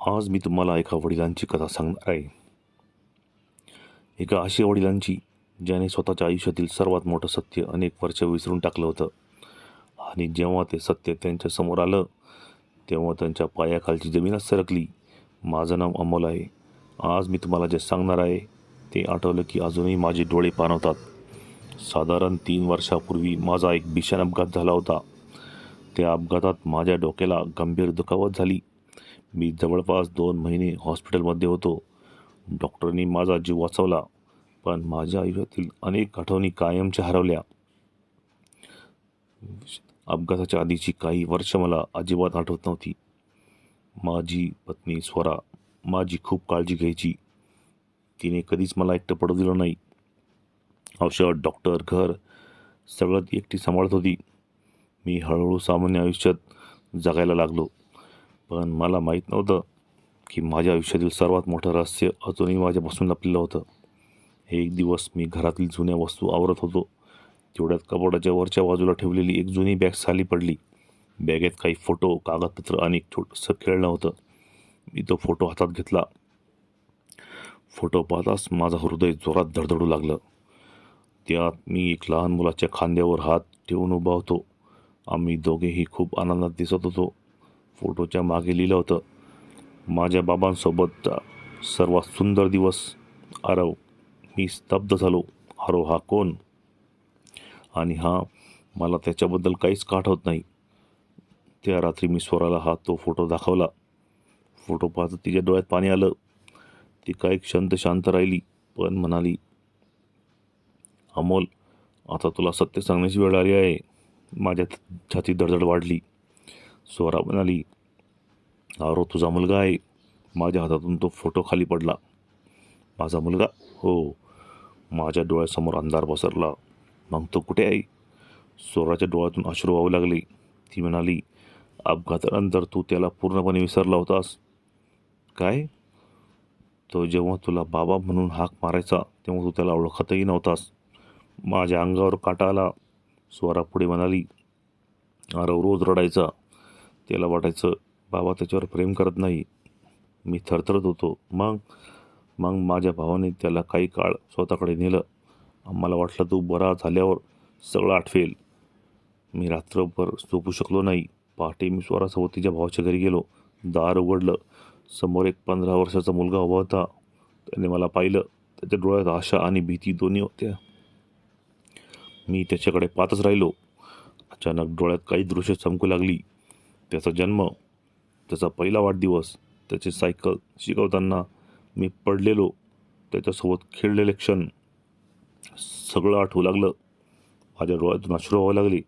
आज मी तुम्हाला एका वडिलांची कथा सांगणार आहे. एका अशा वडिलांची ज्याने स्वतःच्या आयुष्यातील सर्वात मोठं सत्य अनेक वर्ष विसरून टाकलं होतं आणि जेव्हा ते सत्य त्यांच्या समोर आलं तेव्हा त्यांच्या पायाखालची जमीनच सरकली. माझं नाव अमोल आहे. आज मी तुम्हाला जे सांगणार आहे ते आठवलं की अजूनही माझे डोळे पाणवतात. साधारण 3 वर्षापूर्वी माझा एक भीषण अपघात झाला होता. त्या अपघातात माझ्या डोक्याला गंभीर दुखापत झाली. मी जवळपास 2 महिने हॉस्पिटलमध्ये होतो. डॉक्टरांनी माझा जीव वाचवला, पण माझ्या आयुष्यातील अनेक आठवणी कायमच्या हरवल्या. अपघाताच्या आधीची काही वर्ष मला अजिबात आठवत नव्हती. माझी पत्नी स्वरा माझी खूप काळजी घ्यायची. तिने कधीच मला एकटं पडू दिलं नाही. औषध, डॉक्टर, घर सगळं ती एकटी सांभाळत होती. मी हळूहळू सामान्य आयुष्यात जगायला लागलो. पण मला माहीत नव्हतं की माझ्या आयुष्यातील सर्वात मोठं रहस्य अजूनही माझ्यापासून लपलेलं होतं. एक दिवस मी घरातील जुन्या वस्तू आवरत होतो. तेवढ्यात कपाटाच्या वरच्या बाजूला ठेवलेली एक जुनी बॅग खाली पडली. बॅगेत काही फोटो, कागदपत्र आणि एक छोटंसं खेळणं होतं. मी तो फोटो हातात घेतला. फोटो पाहताच माझं हृदय जोरात धडधडू लागलं. त्यात मी एक लहान मुलाच्या खांद्यावर हात ठेवून उभा होतो. आम्ही दोघेही खूप आनंदात दिसत होतो. फोटोच्या मागे लिहिलं होतं, माझ्या बाबांसोबतचा सर्वात सुंदर दिवस, आरव. मी स्तब्ध झालो. आरव हा कोण? आणि मला त्याच्याबद्दल काहीच आठवत नाही. त्या रात्री मी स्वराला तो फोटो दाखवला. फोटो पाहता तिच्या डोळ्यात पाणी आलं. ती काही क्षण शांत राहिली, पण म्हणाली, अमोल, आता तुला सत्य सांगण्याची वेळ आली आहे. माझ्या छातीत धडधड वाढली. स्वरा म्हणाली, आरव तुझा मुलगा आहे. माझ्या हातातून तो फोटो खाली पडला. माझा मुलगा? हो. माझ्या डोळ्यासमोर अंधार पसरला. मग तो कुठे आहे? स्वराच्या डोळ्यातून अश्रू वाहू लागले. ती म्हणाली, अपघातानंतर तू त्याला पूर्णपणे विसरला होतास. काय? तो जेव्हा तुला बाबा म्हणून हाक मारायचा तेव्हा तू त्याला ओळखतही नव्हतास. माझ्या अंगावर काटा आला. स्वरा पुढे म्हणाली, आरव रोज रडायचा. त्याला वाटायचं बाबा त्याच्यावर प्रेम करत नाही. मी थरथरत होतो. मग मग माझ्या भावाने त्याला काही काळ स्वतःकडे नेलं. आम्हाला वाटलं तू बरा झाल्यावर सगळं आठवेल. मी रात्रभर झोपू शकलो नाही. पहाटे मी स्वरासोबत तिच्या भावाच्या घरी गेलो. दार उघडलं. समोर एक 15 वर्षाचा मुलगा उभा होता. त्याने मला पाहिलं. त्याच्या डोळ्यात आशा आणि भीती दोन्ही होत्या. मी त्याच्याकडे पाहतच राहिलो. अचानक डोळ्यात काही दृश्य चमकू लागली. त्याचा जन्म, त्याचा पहिला वाढदिवस, त्याची सायकल शिकवताना मी पडलेलो, त्याच्यासोबत खेळलेले क्षण, सगळं आठवू लागलं. माझ्या डोळ्यातून अश्रू व्हायला लागले.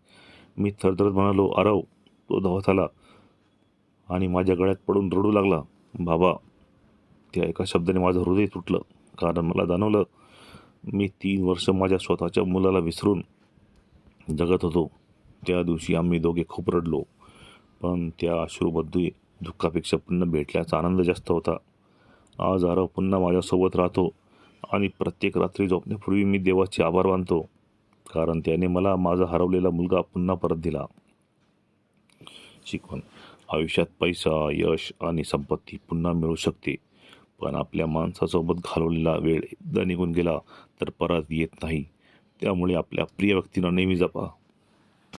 मी थरथरत म्हणालो, आरव. तो धावत आला आणि माझ्या गळ्यात पडून रडू लागला. बाबा. त्या एका शब्दाने माझं हृदय तुटलं. कारण मला जाणवलं मी 3 वर्ष माझ्या स्वतःच्या मुलाला विसरून जगत होतो. त्या दिवशी आम्ही दोघे खूप रडलो. पण त्या अश्रूमध्ये दुःखापेक्षा पुन्हा भेटल्याचा आनंद जास्त होता. आज आरव पुन्हा माझ्यासोबत राहतो आणि प्रत्येक रात्री झोपण्यापूर्वी मी देवाचे आभार मानतो. कारण त्याने मला माझा हरवलेला मुलगा पुन्हा परत दिला. शिकवण. आयुष्यात पैसा, यश आणि संपत्ती पुन्हा मिळू शकते, पण आपल्या माणसासोबत घालवलेला वेळ एकदा निघून गेला तर परत येत नाही. त्यामुळे आपल्या प्रिय व्यक्तींना नेहमी जपा.